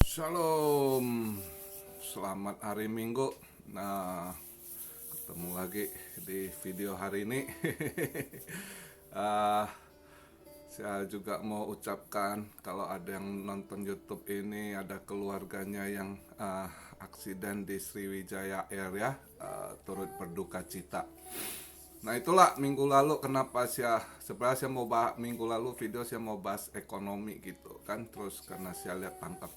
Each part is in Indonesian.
Shalom, selamat hari Minggu. Nah, ketemu lagi di video hari ini. Ah, saya juga mau ucapkan kalau ada yang nonton YouTube ini ada keluarganya yang aksiden di Sriwijaya Air ya, turut berduka cita. Nah itulah minggu lalu kenapa sebenarnya saya mau bahas minggu lalu video saya mau bahas ekonomi gitu kan, terus karena saya lihat tangkap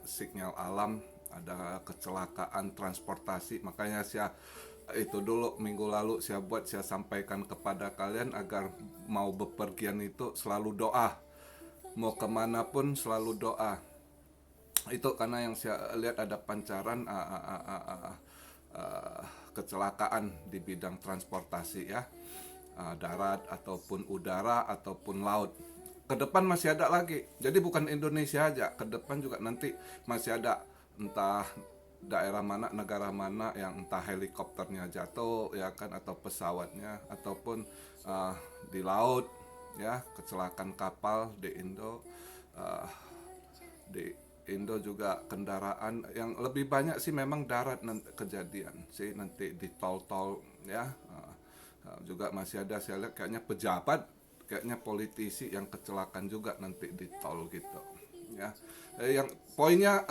sinyal alam ada kecelakaan transportasi, makanya saya itu dulu minggu lalu saya sampaikan kepada kalian agar mau bepergian itu selalu doa, mau kemana pun selalu doa. Itu karena yang saya lihat ada pancaran kecelakaan di bidang transportasi ya, darat ataupun udara ataupun laut. Ke depan masih ada lagi. Jadi bukan Indonesia aja, ke depan juga nanti masih ada, entah daerah mana, negara mana yang entah helikopternya jatuh ya kan, atau pesawatnya, ataupun di laut ya, kecelakaan kapal di Indo. Uh, di Indo juga kendaraan yang lebih banyak sih memang darat nanti kejadian sih, nanti di tol-tol ya. Juga masih ada saya lihat kayaknya pejabat, kayaknya politisi yang kecelakaan juga nanti di tol gitu ya. Yang poinnya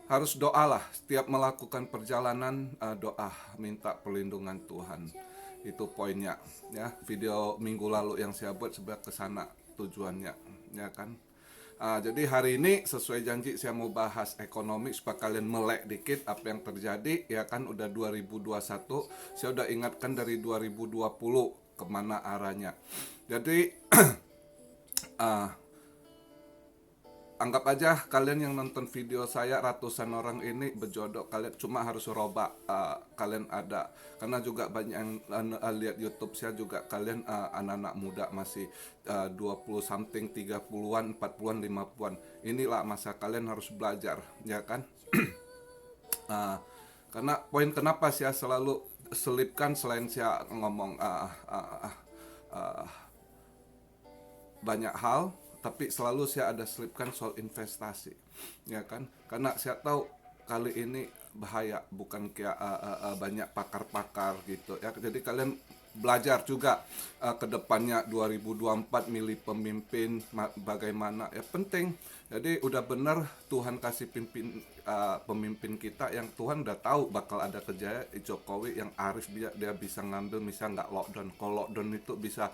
harus doa lah setiap melakukan perjalanan, doa minta perlindungan Tuhan, itu poinnya ya. Video minggu lalu yang saya buat sebenarnya kesana tujuannya ya kan. Jadi hari ini sesuai janji saya mau bahas ekonomi supaya kalian melek dikit apa yang terjadi ya kan. Udah 2021, saya udah ingatkan dari 2020 kemana arahnya. Jadi anggap aja kalian yang nonton video saya ratusan orang ini berjodoh, kalian cuma harus roba kalian ada, karena juga banyak yang lihat YouTube saya juga kalian anak-anak muda masih 20 something, 30-an, 40-an, 50-an. Inilah masa kalian harus belajar ya kan. Karena poin kenapa saya selalu selipkan selain saya ngomong banyak hal, tapi selalu saya ada selipkan soal investasi ya kan, karena saya tahu kali ini bahaya, bukan kayak banyak pakar-pakar gitu ya. Jadi kalian belajar juga ke depannya 2024 milih pemimpin bagaimana ya, penting. Jadi udah bener Tuhan kasih pemimpin kita yang Tuhan udah tahu bakal ada kejayaan. Jokowi yang arif, dia bisa ngambil, misalnya nggak lockdown. Kalau lockdown itu bisa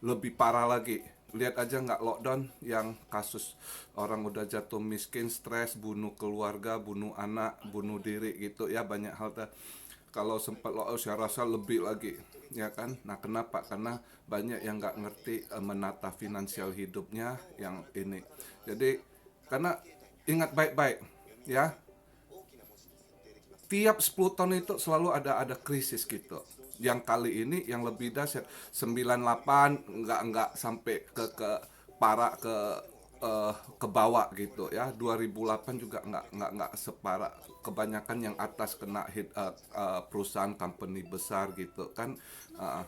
lebih parah lagi. Lihat aja nggak lockdown yang kasus orang udah jatuh miskin, stres, bunuh keluarga, bunuh anak, bunuh diri gitu ya, banyak hal. Kalau sempat lockdown saya rasa lebih lagi ya kan. Nah kenapa? Karena banyak yang nggak ngerti menata finansial hidupnya yang ini. Jadi karena ingat baik-baik ya, tiap 10 tahun itu selalu ada krisis gitu. Yang kali ini yang lebih dahsyat 98, nggak sampai ke parah ke bawah gitu ya. 2008 juga nggak separah, kebanyakan yang atas kena hit perusahaan company besar gitu kan. Uh,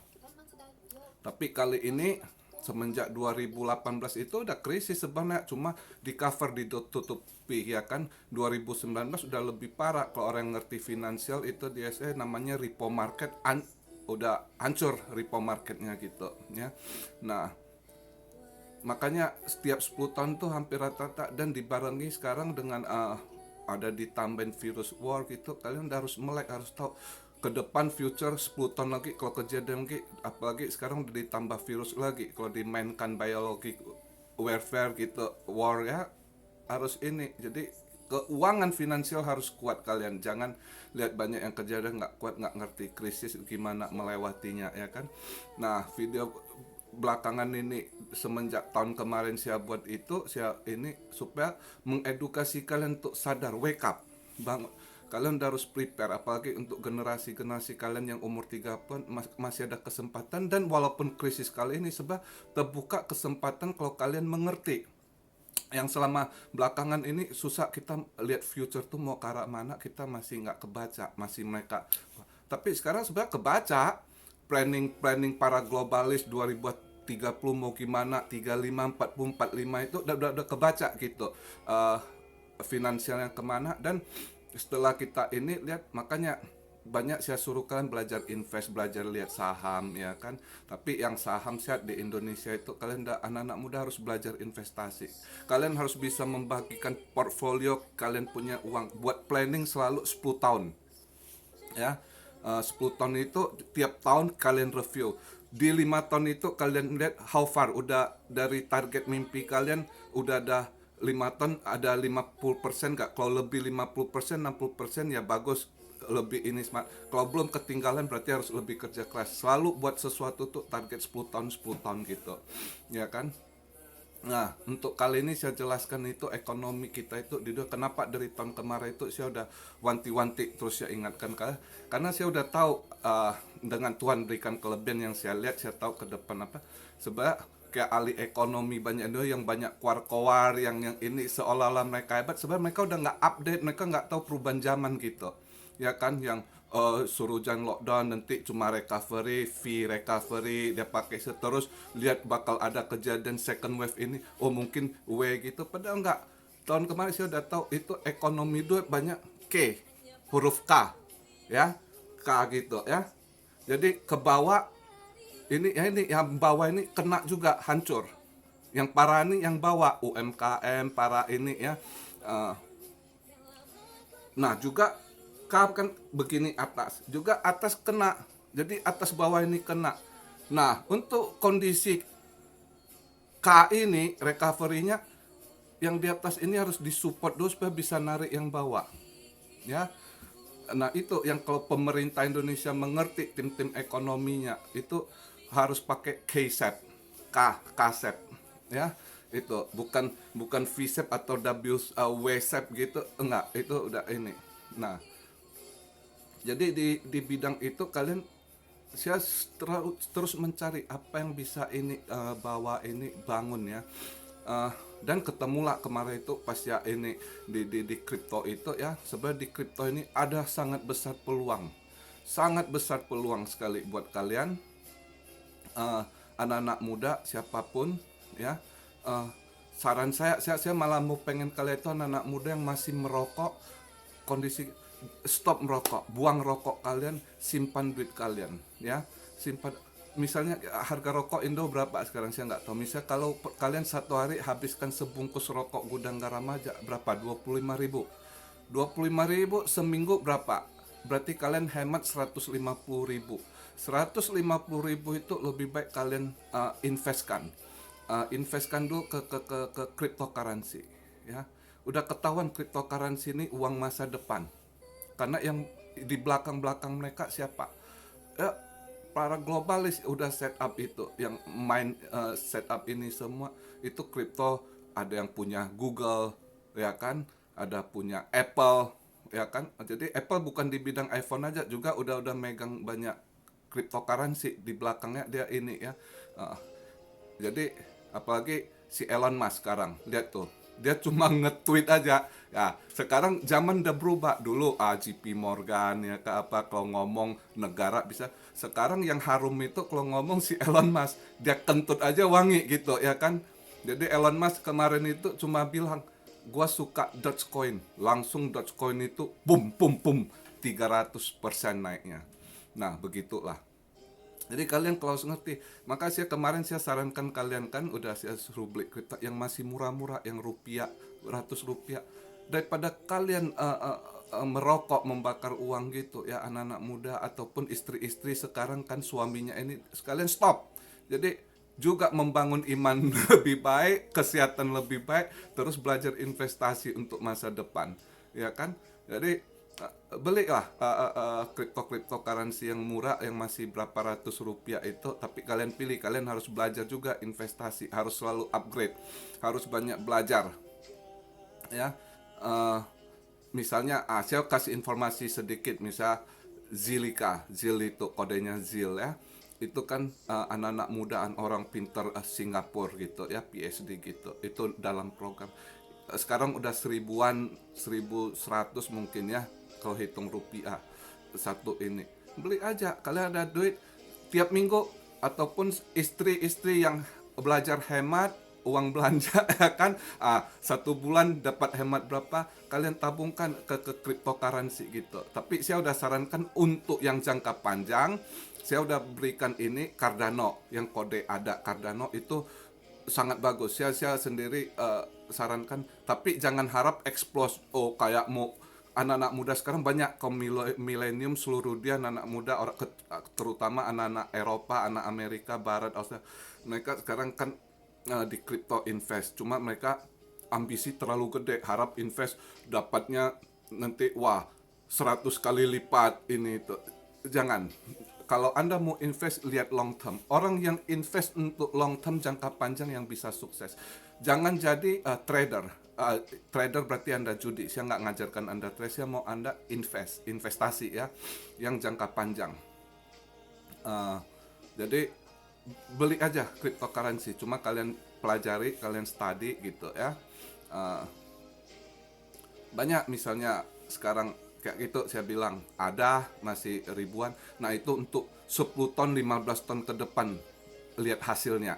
tapi kali ini semenjak 2018 itu udah krisis sebenarnya, cuma di cover, ditutupi ya kan. 2019 udah lebih parah. Kalau orang ngerti finansial itu biasanya namanya repo market, udah hancur repo marketnya gitu ya. Nah makanya setiap 10 tahun tuh hampir rata-rata, dan dibarengi sekarang dengan ada ditambahin virus war gitu. Kalian udah harus melek, harus tahu ke depan future 10 tahun lagi kalau kejadian lagi, apalagi sekarang udah ditambah virus lagi. Kalau dimainkan biologi warfare gitu, war ya, harus ini. Jadi keuangan finansial harus kuat kalian. Jangan lihat banyak yang kejadian nggak kuat, nggak ngerti krisis gimana melewatinya ya kan. Nah video belakangan ini semenjak tahun kemarin saya buat itu, saya ini supaya mengedukasi kalian untuk sadar, wake up bang. Kalian harus prepare, apalagi untuk generasi kalian yang umur 30-an masih ada kesempatan. Dan walaupun krisis kali ini sebab terbuka kesempatan kalau kalian mengerti. Yang selama belakangan ini susah kita lihat future tuh mau ke arah mana, kita masih nggak kebaca, masih mereka. Tapi sekarang sebenarnya kebaca, planning para globalis 2030 mau gimana, 35, 40, 45 itu udah kebaca gitu. finansialnya kemana. Dan setelah kita ini lihat, makanya banyak saya suruh kalian belajar invest, belajar lihat saham ya kan. Tapi yang saham sehat di Indonesia itu kalian anak-anak muda harus belajar investasi. Kalian harus bisa membagikan portfolio kalian punya uang, buat planning selalu 10 tahun ya. 10 tahun itu tiap tahun kalian review. Di 5 tahun itu kalian lihat how far udah dari target mimpi kalian, udah ada 5 tahun ada 50% nggak? Kalau lebih 50%, 60% ya bagus, lebih ini smart. Kalau belum ketinggalan berarti harus lebih kerja keras. Selalu buat sesuatu tuh target 10 tahun 10 tahun gitu. Ya kan? Nah, untuk kali ini saya jelaskan itu ekonomi kita itu di kenapa dari tahun kemarin itu saya udah wanti-wanti terus saya ingatkan kalian, karena saya udah tahu dengan Tuhan berikan kelebihan yang saya lihat, saya tahu ke depan apa sebab kayak ahli ekonomi banyak itu yang banyak kuar-kuar yang ini seolah-olah mereka hebat, sebenarnya mereka udah nggak update, mereka nggak tahu perubahan zaman gitu ya kan. Yang suruh jangan lockdown, nanti cuma recovery, fee recovery, dia pakai seterus, lihat bakal ada kejadian second wave ini, oh mungkin W gitu, padahal enggak. Tahun kemarin saya udah tahu itu ekonomi duit banyak K, huruf K ya, K gitu ya. Jadi ke bawah ini ya, ini yang bawah ini kena juga hancur, yang parah ini yang bawah UMKM para ini ya. Eh, Nah juga kan begini, atas juga atas kena, jadi atas bawah ini kena. Nah untuk kondisi K ini recovery-nya, yang di atas ini harus disupport dulu supaya bisa narik yang bawah ya. Nah itu yang kalau pemerintah Indonesia mengerti, tim-tim ekonominya itu harus pakai KSEP, KSEP ya. Itu bukan VSEP atau WSEP gitu, enggak, itu udah ini. Nah jadi di bidang itu kalian, saya terus mencari apa yang bisa ini bawa ini bangun ya. Dan ketemulah kemarin itu pas ya ini di kripto itu ya. Sebenarnya di kripto ini ada sangat besar peluang, sangat besar peluang sekali buat kalian, anak-anak muda siapapun ya. Saran saya malah mau pengen kalian itu anak-anak muda yang masih merokok, kondisi stop merokok, buang rokok kalian, simpan duit kalian ya. Simpan, misalnya harga rokok Indo berapa sekarang saya nggak tahu. Misalnya kalau kalian satu hari habiskan sebungkus rokok gudang garam aja berapa, 25.000. 25.000 seminggu berapa, berarti kalian hemat 150.000. 150.000 itu lebih baik kalian investkan dulu ke cryptocurrency ya. Udah ketahuan cryptocurrency ini uang masa depan, karena yang di belakang mereka siapa ya, para globalis udah setup itu, yang main setup ini semua itu kripto. Ada yang punya Google ya kan, ada punya Apple ya kan. Jadi Apple bukan di bidang iPhone aja, juga udah megang banyak cryptocurrency di belakangnya dia ini ya. Jadi apalagi si Elon Musk sekarang, lihat tuh, dia cuma nge-tweet aja ya. Sekarang zaman udah berubah, dulu JP Morgan ya ke apa, kalau ngomong negara bisa. Sekarang yang harum itu kalau ngomong si Elon Musk, dia kentut aja wangi gitu ya kan. Jadi Elon Musk kemarin itu cuma bilang gua suka Dogecoin, langsung Dogecoin itu boom boom boom 300% naiknya. Nah begitulah. Jadi kalian kalau harus ngerti, maka kemarin saya sarankan kalian kan, udah saya suruh beli kripto yang masih murah-murah, yang rupiah, ratus rupiah, daripada kalian merokok, membakar uang gitu ya, anak-anak muda ataupun istri-istri sekarang kan suaminya ini, sekalian stop. Jadi juga membangun iman lebih baik, kesehatan lebih baik, terus belajar investasi untuk masa depan, ya kan? Jadi belilah cryptocurrency yang murah, yang masih berapa ratus rupiah itu. Tapi kalian pilih, kalian harus belajar juga investasi, harus selalu upgrade, harus banyak belajar ya. Misalnya saya kasih informasi sedikit, misal Zilliqa, Zil itu kodenya Zil ya, itu kan anak-anak mudaan orang pinter Singapura gitu ya, PhD gitu, itu dalam program. Sekarang udah 1.100 mungkin ya, kalau hitung rupiah satu ini. Beli aja, kalian ada duit tiap minggu, ataupun istri-istri yang belajar hemat uang belanja ya kan. Satu bulan dapat hemat berapa, kalian tabungkan ke cryptocurrency gitu. Tapi saya udah sarankan untuk yang jangka panjang, saya udah berikan ini Cardano, yang kode ada Cardano itu sangat bagus. Saya sendiri sarankan, tapi jangan harap explode. Oh, kayak mau anak-anak muda sekarang banyak kaum milenium seluruh dia anak-anak muda orang terutama anak-anak Eropa, anak Amerika Barat, Australia. Mereka sekarang kan di crypto invest. Cuma mereka ambisi terlalu gede, harap invest dapatnya nanti wah 100 kali lipat ini itu. Jangan. Kalau Anda mau invest, lihat long term. Orang yang invest untuk long term jangka panjang yang bisa sukses. Jangan jadi trader. Trader berarti Anda judi. Saya nggak ngajarkan Anda trade, saya mau Anda investasi ya, yang jangka panjang. Jadi beli aja cryptocurrency, cuma kalian pelajari, kalian study gitu ya. Banyak misalnya sekarang kayak gitu saya bilang ada masih ribuan. Nah itu untuk 10 ton 15 ton ke depan, lihat hasilnya.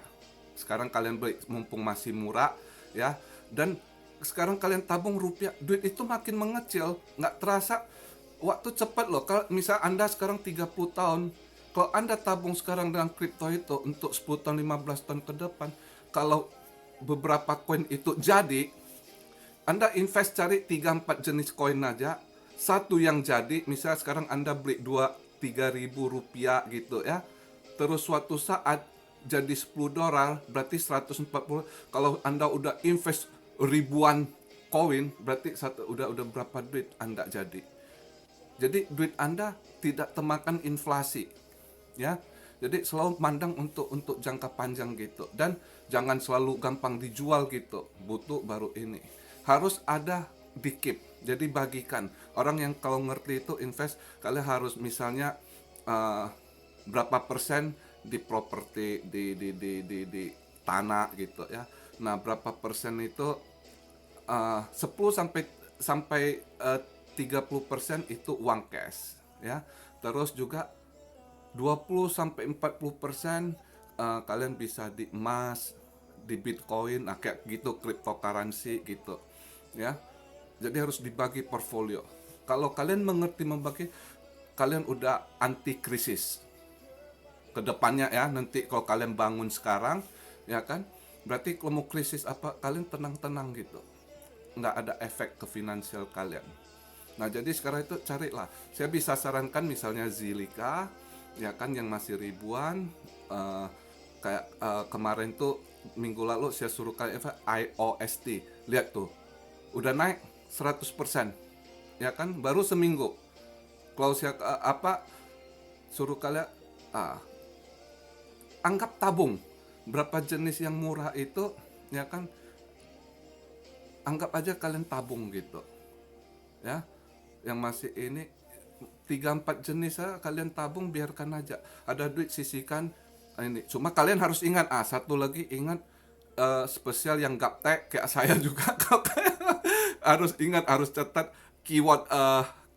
Sekarang kalian beli mumpung masih murah ya, dan sekarang kalian tabung rupiah, duit itu makin mengecil, nggak terasa waktu cepat loh. Kalau misal Anda sekarang 30 tahun, kalau Anda tabung sekarang dengan kripto itu untuk 10 tahun 15 tahun ke depan, kalau beberapa koin itu jadi, Anda invest cari 3-4 jenis koin aja, satu yang jadi, misalnya sekarang Anda beli 2-3 ribu rupiah gitu ya, terus suatu saat jadi 10 dolar, berarti 140. Kalau Anda udah invest ribuan koin, berarti udah berapa duit Anda jadi. Jadi duit Anda tidak termakan inflasi, ya. Jadi selalu mandang untuk jangka panjang gitu, dan jangan selalu gampang dijual gitu. Butuh baru ini. Harus ada dikip. Jadi bagikan. Orang yang kalau ngerti itu invest, kalian harus misalnya berapa persen di properti, di tanah gitu ya. Nah, berapa persen itu 10 sampai 30% itu uang cash ya. Terus juga 20 sampai 40% kalian bisa di emas, di Bitcoin, kayak gitu, cryptocurrency gitu ya. Jadi harus dibagi portfolio. Kalau kalian mengerti membagi, kalian udah anti krisis kedepannya ya. Nanti kalau kalian bangun sekarang ya kan, berarti kalau mau krisis apa, kalian tenang-tenang gitu, nggak ada efek ke finansial kalian. Nah jadi sekarang itu carilah, saya bisa sarankan misalnya Zilliqa ya kan, yang masih ribuan. Kayak kemarin tuh minggu lalu saya suruh kalian IOST, lihat tuh udah naik 100% ya kan, baru seminggu. Kalau saya suruh kalian anggap tabung berapa jenis yang murah itu ya kan, anggap aja kalian tabung gitu ya, yang masih ini 3-4 jenis ya, kalian tabung, biarkan aja ada duit sisihkan ini. Cuma kalian harus ingat, satu lagi ingat, spesial yang gaptek kayak saya juga harus ingat, harus catat keyword,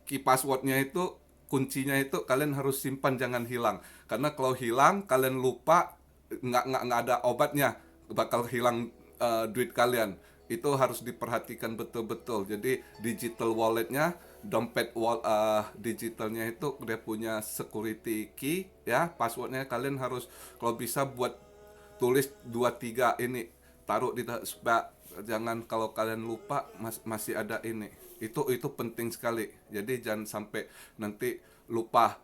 key passwordnya itu, kuncinya itu kalian harus simpan, jangan hilang. Karena kalau hilang kalian lupa, nggak ada obatnya, bakal hilang duit kalian. Itu harus diperhatikan betul-betul. Jadi digital walletnya, dompet digitalnya itu dia punya security key ya, passwordnya kalian harus kalau bisa buat tulis 2-3 ini, taruh di supaya jangan, kalau kalian lupa masih ada ini. Itu penting sekali. Jadi jangan sampai nanti lupa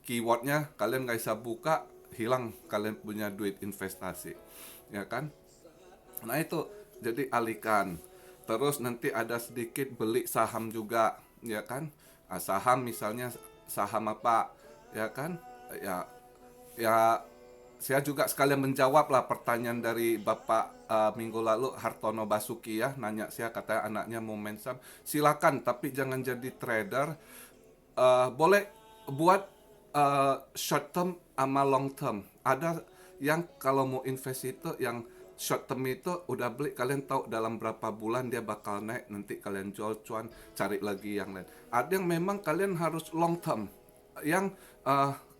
keywordnya, kalian nggak bisa buka, hilang kalian punya duit investasi ya kan. Nah itu jadi alihkan. Terus nanti ada sedikit beli saham juga ya kan. Saham misalnya saham apa ya kan, ya saya juga sekalian menjawab lah pertanyaan dari Bapak minggu lalu, Hartono Basuki ya, nanya saya, katanya anaknya mau main saham. Silakan, tapi jangan jadi trader. Boleh buat short term sama long term. Ada yang kalau mau invest itu yang short term itu udah beli, kalian tahu dalam berapa bulan dia bakal naik, nanti kalian jual cuan, cari lagi yang lain. Ada yang memang kalian harus long term, yang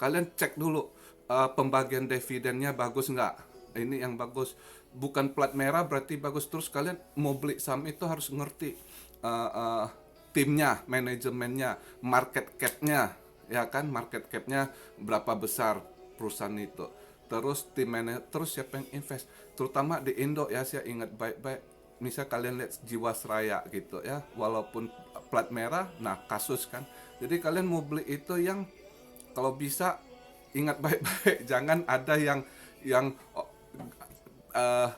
kalian cek dulu pembagian dividennya bagus nggak, ini yang bagus, bukan plat merah berarti bagus. Terus kalian mau beli saham itu harus ngerti uh, uh, timnya, manajemennya, market capnya, ya kan, market capnya berapa besar perusahaan itu. Terus tim manajer, terus siapa yang invest, terutama di Indo ya, saya ingat baik-baik. Misal kalian lihat Jiwasraya gitu ya, walaupun plat merah, nah kasus kan. Jadi kalian mau beli itu yang kalau bisa ingat baik-baik, jangan ada yang eh,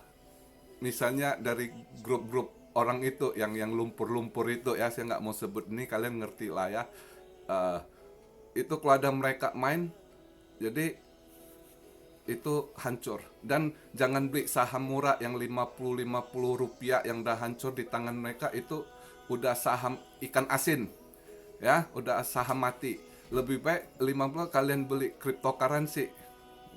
misalnya dari grup-grup orang itu yang lumpur-lumpur itu ya, saya nggak mau sebut ini, kalian ngerti lah ya. Eh, itu kalau ada mereka main, jadi itu hancur. Dan jangan beli saham murah yang 50 rupiah yang udah hancur di tangan mereka, itu udah saham ikan asin ya, udah saham mati. Lebih baik 50 kalian beli cryptocurrency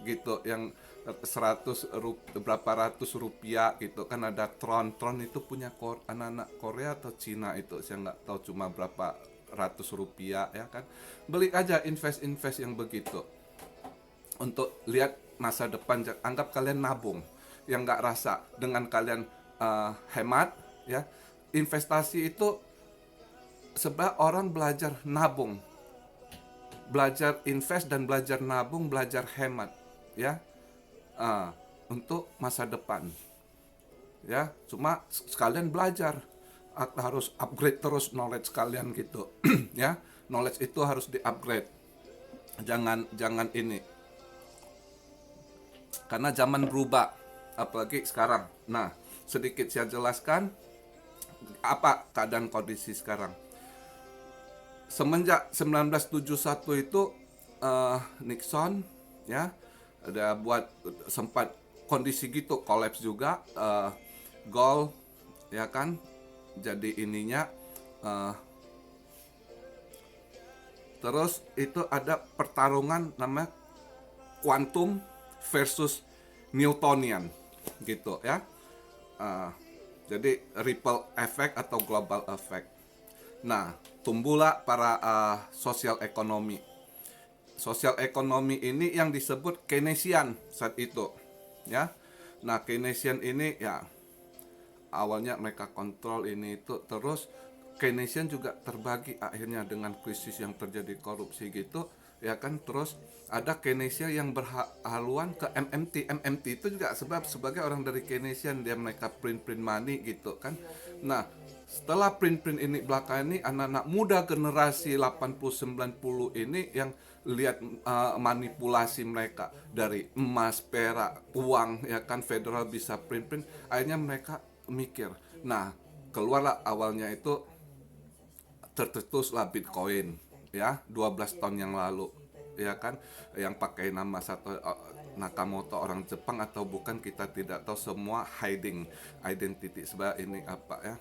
gitu yang 100 berapa ratus rupiah gitu kan. Ada Tron itu punya anak-anak Korea atau Cina itu, saya nggak tahu, cuma berapa ratus rupiah ya kan. Beli aja, invest yang begitu untuk lihat masa depan. Anggap kalian nabung yang nggak rasa dengan kalian hemat ya. Investasi itu sebab orang belajar nabung, belajar invest dan belajar nabung, belajar hemat ya, untuk masa depan ya. Cuma sekalian belajar, harus upgrade terus knowledge kalian gitu ya. Knowledge itu harus di upgrade, jangan ini, karena zaman berubah apalagi sekarang. Nah, sedikit saya jelaskan apa keadaan kondisi sekarang. Semenjak 1971 itu Nixon ya ada buat sempat kondisi gitu, kolaps juga, gold ya kan, jadi ininya terus itu ada pertarungan namanya quantum versus Newtonian gitu ya. Jadi ripple effect atau global effect. Nah, tumbuhlah para sosial ekonomi. Sosial ekonomi ini yang disebut Keynesian saat itu, ya. Nah, Keynesian ini ya awalnya mereka kontrol ini itu, terus Keynesian juga terbagi akhirnya dengan krisis yang terjadi, korupsi gitu, ya kan. Terus ada Keynesian yang berhaluan ke MMT. MMT itu juga sebab sebagai orang dari Keynesian, dia mereka print money gitu kan. Nah, setelah print ini belakangan ini, anak-anak muda generasi 80-90 ini yang lihat manipulasi mereka dari emas, perak, uang ya kan, federal bisa print, akhirnya mereka mikir. Nah, keluarlah awalnya itu tercetuslah Bitcoin ya 12 tahun yang lalu ya kan, yang pakai nama satu Nakamoto, orang Jepang atau bukan kita tidak tahu, semua hiding identity sebab ini apa ya.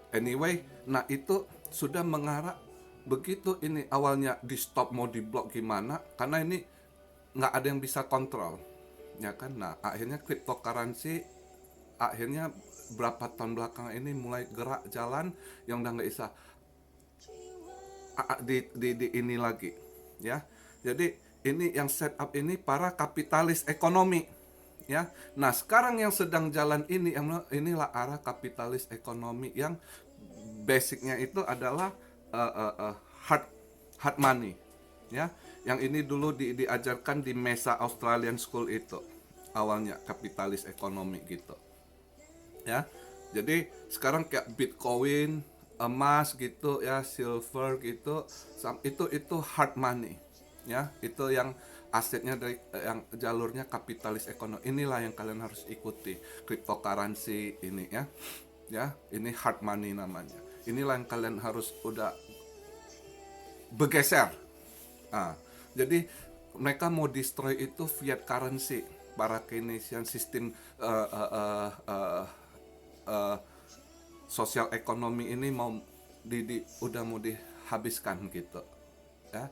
Anyway, nah itu sudah mengarah begitu. Ini awalnya di stop, mau di blok gimana, karena ini nggak ada yang bisa kontrol ya kan. Nah akhirnya cryptocurrency akhirnya berapa tahun belakangan ini mulai gerak jalan, yang udah nggak bisa di ini lagi ya. Jadi ini yang setup ini para kapitalis ekonomi ya. Nah sekarang yang sedang jalan ini, inilah arah kapitalis ekonomi yang basicnya itu adalah hard hard money ya. Yang ini dulu diajarkan di Mesa Australian School itu awalnya kapitalis ekonomi gitu ya. Jadi sekarang kayak Bitcoin, emas gitu ya, silver gitu, itu hard money ya. Itu yang asetnya dari yang jalurnya kapitalis ekonomi. Inilah yang kalian harus ikuti, cryptocurrency ini ya. Ya, ini hard money namanya. Inilah yang kalian harus udah bergeser. Jadi mereka mau destroy itu fiat currency, para Keynesian sistem sosial ekonomi ini mau udah mau dihabiskan gitu ya.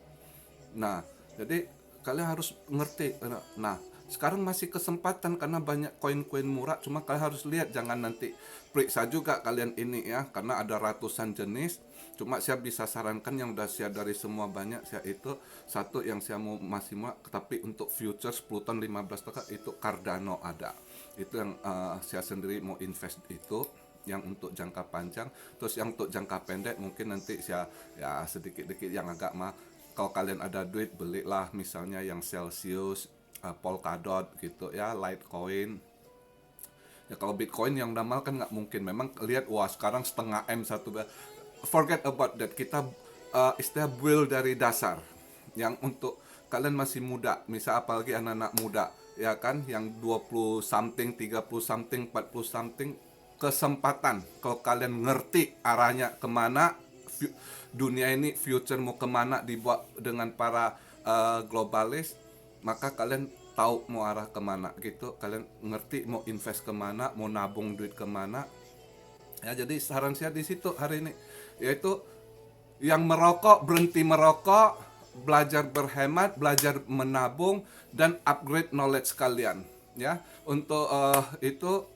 Nah jadi kalian harus ngerti. Nah sekarang masih kesempatan karena banyak koin-koin murah. Cuma kalian harus lihat, jangan nanti periksa juga kalian ini ya, karena ada ratusan jenis. Cuma saya bisa sarankan yang udah saya dari semua banyak saya itu satu yang saya mau masih murah, tapi untuk future 10 tahun 15 tahun itu Cardano ada. Itu yang saya sendiri mau invest itu, yang untuk jangka panjang. Terus yang untuk jangka pendek mungkin nanti saya ya sedikit-sedikit yang agak mah, kalau kalian ada duit belilah misalnya yang Celsius, Polkadot gitu ya, Litecoin. Ya kalau Bitcoin yang udah mahal kan nggak mungkin. Memang lihat, wah sekarang setengah M satu. Forget about that. Kita istilah build dari dasar. Yang untuk kalian masih muda, misal apalagi anak-anak muda, ya kan, yang 20 something, 30 something, 40 something, kesempatan kalau kalian ngerti arahnya kemana, dunia ini future mau kemana dibuat dengan para globalis, maka kalian tahu mau arah kemana gitu, kalian ngerti mau invest kemana, mau nabung duit kemana ya. Jadi saran saya di situ hari ini yaitu yang merokok berhenti merokok, belajar berhemat, belajar menabung, dan upgrade knowledge kalian ya. Untuk itu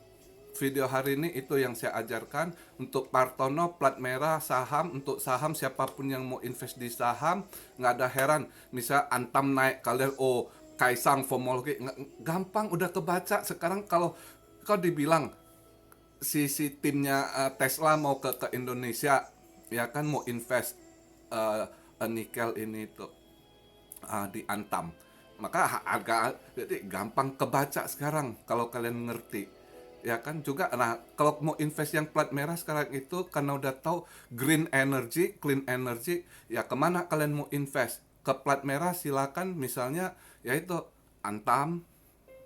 video hari ini itu yang saya ajarkan. Untuk Partono plat merah saham, untuk saham siapapun yang mau invest di saham nggak ada heran, misal Antam naik kalian oh Kaisang Fomologi gampang udah kebaca sekarang. Kalau dibilang si timnya Tesla mau ke Indonesia ya kan, mau invest nikel ini tuh di Antam, maka harga jadi gampang kebaca sekarang kalau kalian ngerti ya kan juga. Nah kalau mau invest yang plat merah sekarang itu karena udah tahu green energy, clean energy, ya kemana kalian mau invest? Ke plat merah silakan, misalnya yaitu Antam,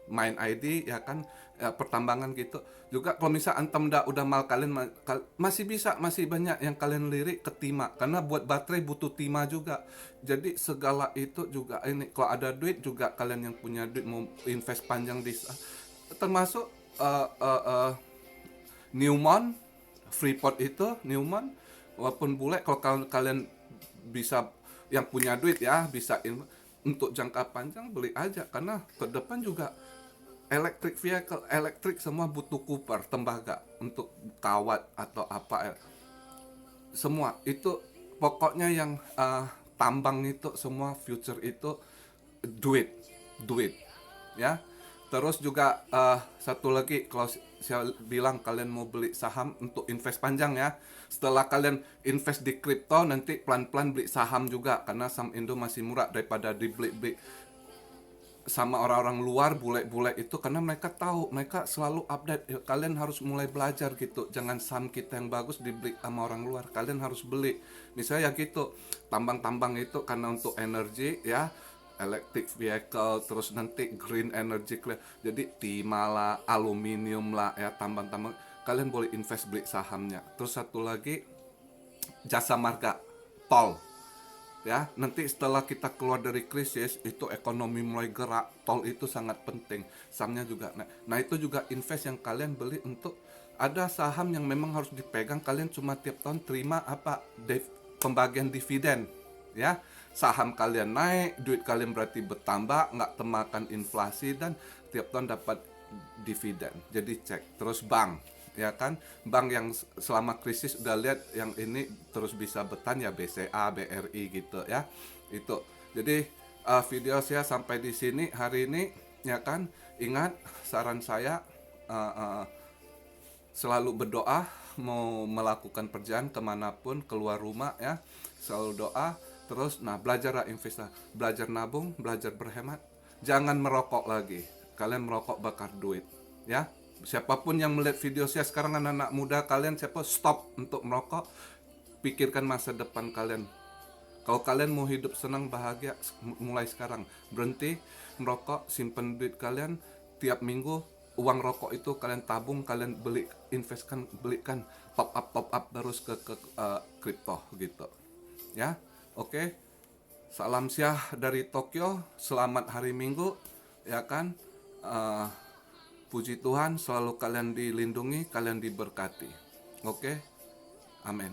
Main ID ya kan, ya, pertambangan gitu. Juga kalau misal Antam udah mal kalian masih bisa, masih banyak yang kalian lirik ke timah, karena buat baterai butuh timah juga. Jadi segala itu juga ini, kalau ada duit juga kalian yang punya duit mau invest panjang di termasuk Newmont, Freeport itu Newmont, walaupun bule, kalau kalian bisa yang punya duit ya bisa untuk jangka panjang beli aja, karena ke depan juga electric vehicle, elektrik semua butuh copper, tembaga untuk kawat atau apa semua itu. Pokoknya yang tambang itu semua future itu duit, duit ya. Terus juga satu lagi, kalau saya bilang kalian mau beli saham untuk invest panjang ya, setelah kalian invest di kripto nanti pelan-pelan beli saham juga, karena saham Indo masih murah daripada dibeli sama orang-orang luar, bule-bule itu, karena mereka tahu, mereka selalu update. Ya, kalian harus mulai belajar gitu, jangan saham kita yang bagus dibeli sama orang luar, kalian harus beli misalnya ya gitu. Tambang-tambang itu karena untuk energi ya, electric vehicle, terus nanti green energy, jadi timah lah, aluminium lah ya, tambang-tambang kalian boleh invest beli sahamnya. Terus satu lagi jasa marga, tol ya. Nanti setelah kita keluar dari krisis itu ekonomi mulai gerak, tol itu sangat penting, sahamnya juga nah itu juga invest yang kalian beli. Untuk ada saham yang memang harus dipegang, kalian cuma tiap tahun terima apa pembagian dividen ya. Saham kalian naik, duit kalian berarti bertambah, nggak temakan inflasi, dan tiap tahun dapat dividen. Jadi cek terus bank ya kan, bank yang selama krisis udah lihat yang ini terus bisa bertahan ya, BCA, BRI gitu ya. Itu jadi video saya sampai di sini hari ini ya kan. Ingat saran saya, selalu berdoa mau melakukan perjalanan kemanapun, keluar rumah ya, selalu doa. Terus belajar investasi, belajar nabung, belajar berhemat, jangan merokok lagi. Kalian merokok bakar duit ya. Siapapun yang melihat video saya sekarang, anak-anak muda kalian, siapa stop untuk merokok, pikirkan masa depan kalian. Kalau kalian mau hidup senang bahagia, mulai sekarang berhenti merokok, simpen duit kalian tiap minggu. Uang rokok itu kalian tabung, kalian beli, investkan, belikan, top up terus ke kripto gitu ya. Oke, salam syah dari Tokyo, selamat hari Minggu ya kan. Puji Tuhan, selalu kalian dilindungi, kalian diberkati. Oke, amin.